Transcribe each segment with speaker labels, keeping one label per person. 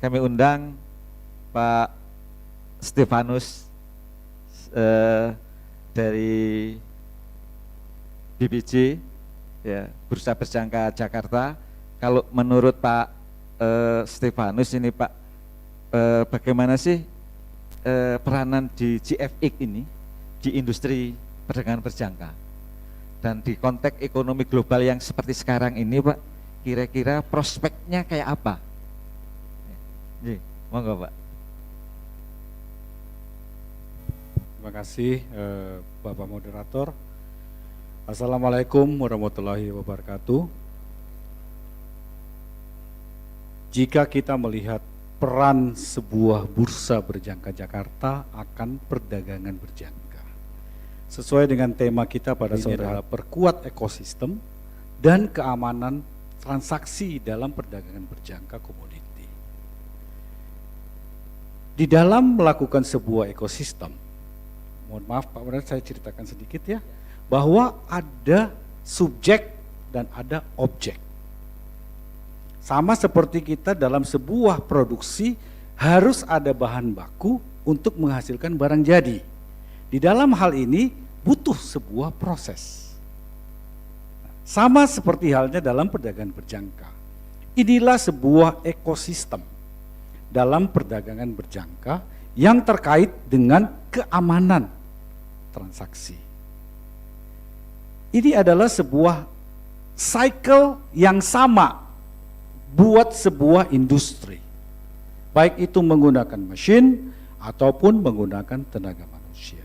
Speaker 1: kami undang Pak Stefanus dari BBJ, ya, Bursa Berjangka Jakarta. Kalau menurut Pak Stefanus ini Pak, bagaimana sih peranan di GFX ini di industri perdagangan berjangka dan di konteks ekonomi global yang seperti sekarang ini Pak, kira-kira prospeknya kayak apa? Monggo Pak.
Speaker 2: Terima kasih Bapak Moderator. Assalamualaikum warahmatullahi wabarakatuh. Jika kita melihat peran sebuah bursa berjangka Jakarta akan perdagangan berjangka, sesuai dengan tema kita pada sore adalah perkuat ekosistem dan keamanan transaksi dalam perdagangan berjangka komoditi. Di dalam melakukan sebuah ekosistem, mohon maaf Pak Moderator, saya ceritakan sedikit ya, bahwa ada subjek dan ada objek. Sama seperti kita dalam sebuah produksi harus ada bahan baku untuk menghasilkan barang jadi. Di dalam hal ini butuh sebuah proses. Sama seperti halnya dalam perdagangan berjangka. Inilah sebuah ekosistem dalam perdagangan berjangka yang terkait dengan keamanan transaksi. Ini adalah sebuah cycle yang sama buat sebuah industri, baik itu menggunakan mesin ataupun menggunakan tenaga manusia.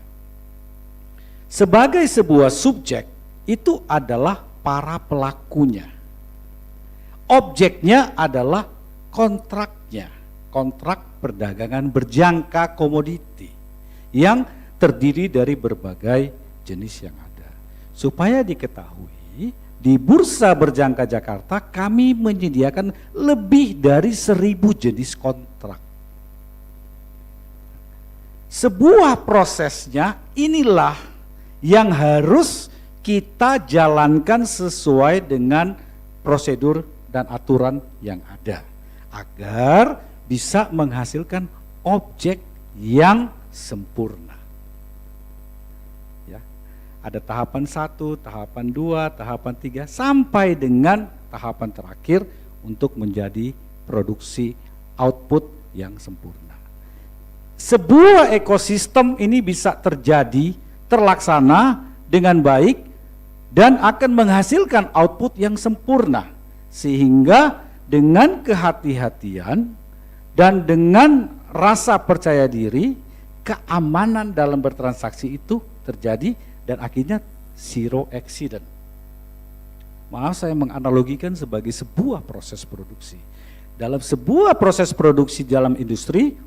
Speaker 2: Sebagai sebuah subjek, itu adalah para pelakunya. Objeknya adalah kontraknya, kontrak perdagangan berjangka komoditi yang terdiri dari berbagai jenis yang ada. Supaya diketahui, di Bursa Berjangka Jakarta kami menyediakan lebih dari 1.000 jenis kontrak. Sebuah prosesnya inilah yang harus kita jalankan sesuai dengan prosedur dan aturan yang ada, agar bisa menghasilkan objek yang sempurna. Ada tahapan 1, tahapan 2, tahapan 3, sampai dengan tahapan terakhir untuk menjadi produksi output yang sempurna. Sebuah ekosistem ini bisa terjadi, terlaksana dengan baik, dan akan menghasilkan output yang sempurna. Sehingga dengan kehati-hatian dan dengan rasa percaya diri, keamanan dalam bertransaksi itu terjadi, dan akhirnya zero accident. Maaf, saya menganalogikan sebagai sebuah proses produksi. Dalam sebuah proses produksi dalam industri,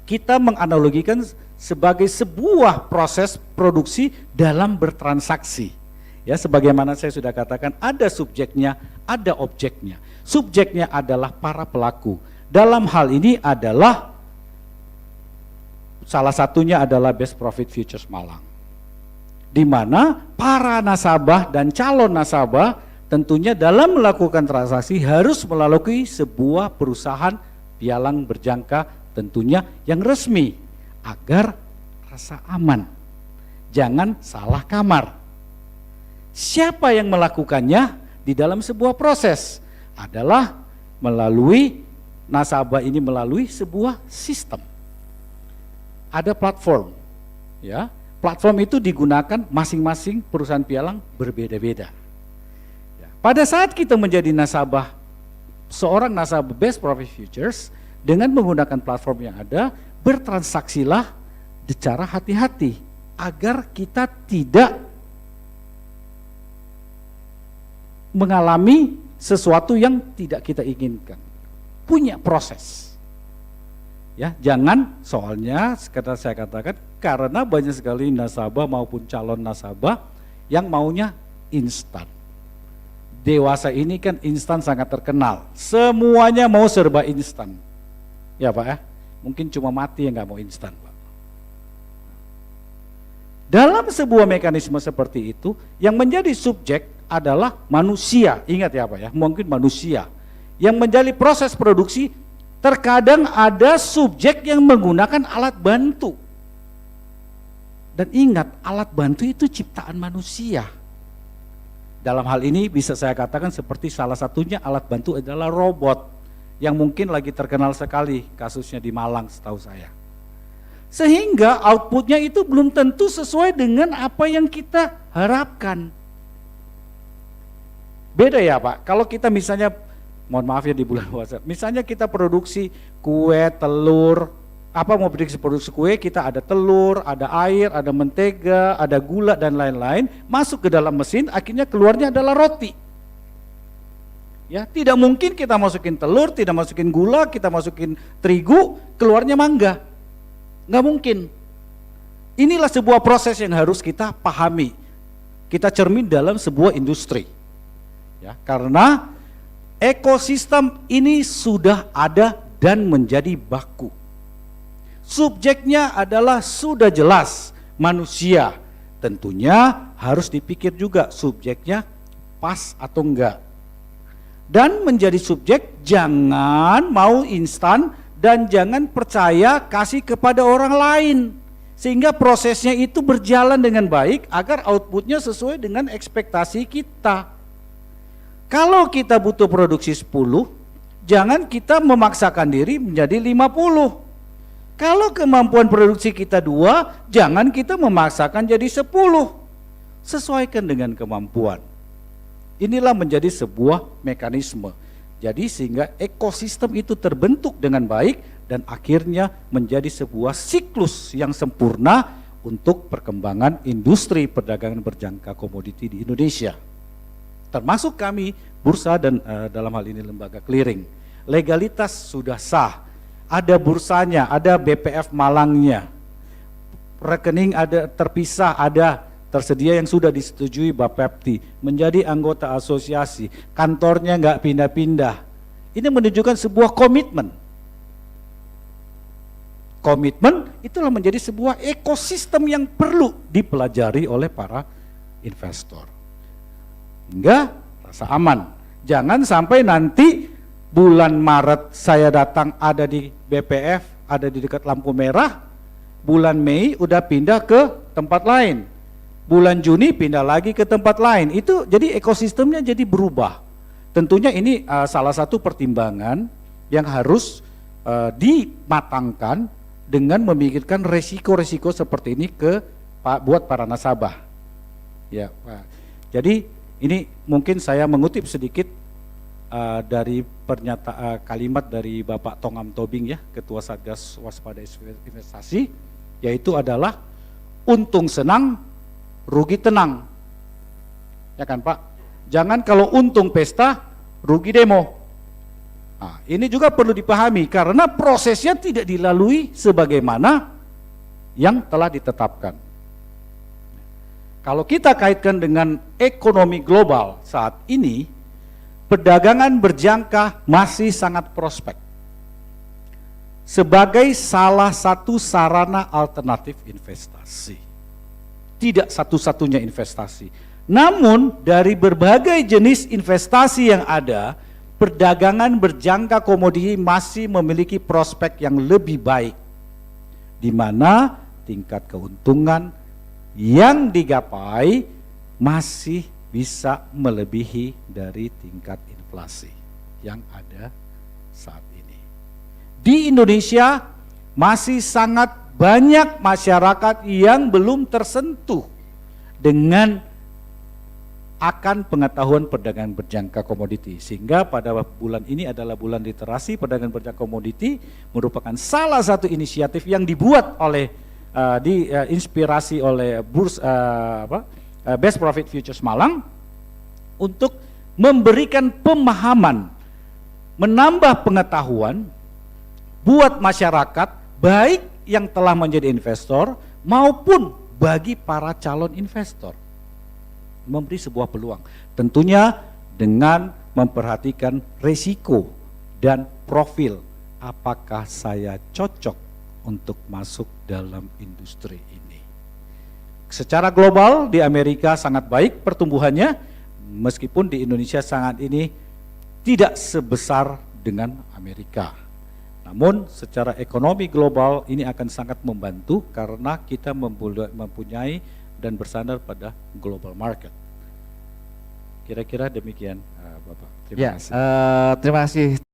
Speaker 2: kita menganalogikan sebagai sebuah proses produksi dalam bertransaksi. Ya, sebagaimana saya sudah katakan, ada subjeknya, ada objeknya. Subjeknya adalah para pelaku. Dalam hal ini adalah salah satunya adalah Best Profit Futures Malang, di mana para nasabah dan calon nasabah tentunya dalam melakukan transaksi harus melalui sebuah perusahaan pialang berjangka tentunya yang resmi, agar rasa aman, jangan salah kamar. Siapa yang melakukannya di dalam sebuah proses adalah melalui nasabah ini melalui sebuah sistem. Ada platform, ya. Platform itu digunakan masing-masing perusahaan pialang berbeda-beda. Pada saat kita menjadi nasabah, seorang nasabah Best Profit Futures, dengan menggunakan platform yang ada, bertransaksilah secara hati-hati, agar kita tidak mengalami sesuatu yang tidak kita inginkan. Punya proses. Ya, jangan, soalnya sekedar saya katakan, karena banyak sekali nasabah maupun calon nasabah yang maunya instan. Dewasa ini kan instan sangat terkenal, semuanya mau serba instan. Ya Pak ya, mungkin cuma mati yang nggak mau instan Pak. Dalam sebuah mekanisme seperti itu, yang menjadi subjek adalah manusia. Ingat ya Pak ya, mungkin manusia yang menjadi proses produksi Terkadang ada subjek yang menggunakan alat bantu. Dan ingat, alat bantu itu ciptaan manusia. Dalam hal ini bisa saya katakan seperti salah satunya alat bantu adalah robot, yang mungkin lagi terkenal sekali kasusnya di Malang setahu saya. Sehingga outputnya itu belum tentu sesuai dengan apa yang kita harapkan. Beda ya Pak, kalau kita misalnya, mohon maaf ya di bulan puasa, misalnya kita produksi kue, telur, apa mau produksi kue, kita ada telur, ada air, ada mentega, ada gula dan lain-lain, masuk ke dalam mesin, akhirnya keluarnya adalah roti. Ya, tidak mungkin kita masukin telur, tidak masukin gula, kita masukin terigu, keluarnya mangga. Nggak mungkin. Inilah sebuah proses yang harus kita pahami. Kita cermin dalam sebuah industri. Ya, karena ekosistem ini sudah ada dan menjadi baku. Subjeknya adalah sudah jelas manusia. Tentunya harus dipikir juga subjeknya pas atau enggak. Dan menjadi subjek jangan mau instan dan jangan percaya kasih kepada orang lain. Sehingga prosesnya itu berjalan dengan baik agar outputnya sesuai dengan ekspektasi kita. Kalau kita butuh produksi 10, jangan kita memaksakan diri menjadi 50. Kalau kemampuan produksi kita 2, jangan kita memaksakan jadi 10. Sesuaikan dengan kemampuan. Inilah menjadi sebuah mekanisme. Jadi sehingga ekosistem itu terbentuk dengan baik dan akhirnya menjadi sebuah siklus yang sempurna untuk perkembangan industri perdagangan berjangka komoditi di Indonesia. Termasuk kami, bursa dan dalam hal ini lembaga clearing. Legalitas sudah sah. Ada bursanya, ada BPF Malangnya, rekening ada terpisah, ada tersedia yang sudah disetujui Bapepti, menjadi anggota asosiasi, kantornya nggak pindah-pindah. Ini menunjukkan sebuah komitmen. Komitmen itulah menjadi sebuah ekosistem yang perlu dipelajari oleh para investor. Hingga rasa aman. Jangan sampai nanti bulan Maret saya datang ada di BPF, ada di dekat lampu merah, bulan Mei udah pindah ke tempat lain, bulan Juni pindah lagi ke tempat lain. Itu jadi ekosistemnya jadi berubah. Tentunya ini salah satu pertimbangan yang harus dimatangkan dengan memikirkan resiko-resiko seperti ini buat para nasabah. Ya, Pak. Jadi ini mungkin saya mengutip sedikit dari pernyataan kalimat dari Bapak Tongam Tobing ya, Ketua Satgas Waspada Investasi, yaitu adalah untung senang, rugi tenang. Ya kan Pak? Jangan kalau untung pesta, rugi demo. Nah, ini juga perlu dipahami karena prosesnya tidak dilalui sebagaimana yang telah ditetapkan. Kalau kita kaitkan dengan ekonomi global saat ini, perdagangan berjangka masih sangat prospek sebagai salah satu sarana alternatif investasi. Tidak satu-satunya investasi. Namun dari berbagai jenis investasi yang ada, perdagangan berjangka komoditi masih memiliki prospek yang lebih baik, di mana tingkat keuntungan yang digapai masih bisa melebihi dari tingkat inflasi yang ada saat ini. Di Indonesia masih sangat banyak masyarakat yang belum tersentuh dengan akan pengetahuan perdagangan berjangka komoditi, sehingga pada bulan ini adalah bulan literasi perdagangan berjangka komoditi, merupakan salah satu inisiatif yang dibuat oleh diinspirasi oleh Best Profit Futures Malang untuk memberikan pemahaman, menambah pengetahuan buat masyarakat baik yang telah menjadi investor maupun bagi para calon investor. Memberi sebuah peluang, tentunya dengan memperhatikan risiko dan profil apakah saya cocok untuk masuk dalam industri ini. Secara global di Amerika sangat baik pertumbuhannya, meskipun di Indonesia sangat ini tidak sebesar dengan Amerika. Namun secara ekonomi global ini akan sangat membantu karena kita mempunyai dan bersandar pada global market. Kira-kira demikian, Bapak. Terima kasih.
Speaker 1: Terima kasih.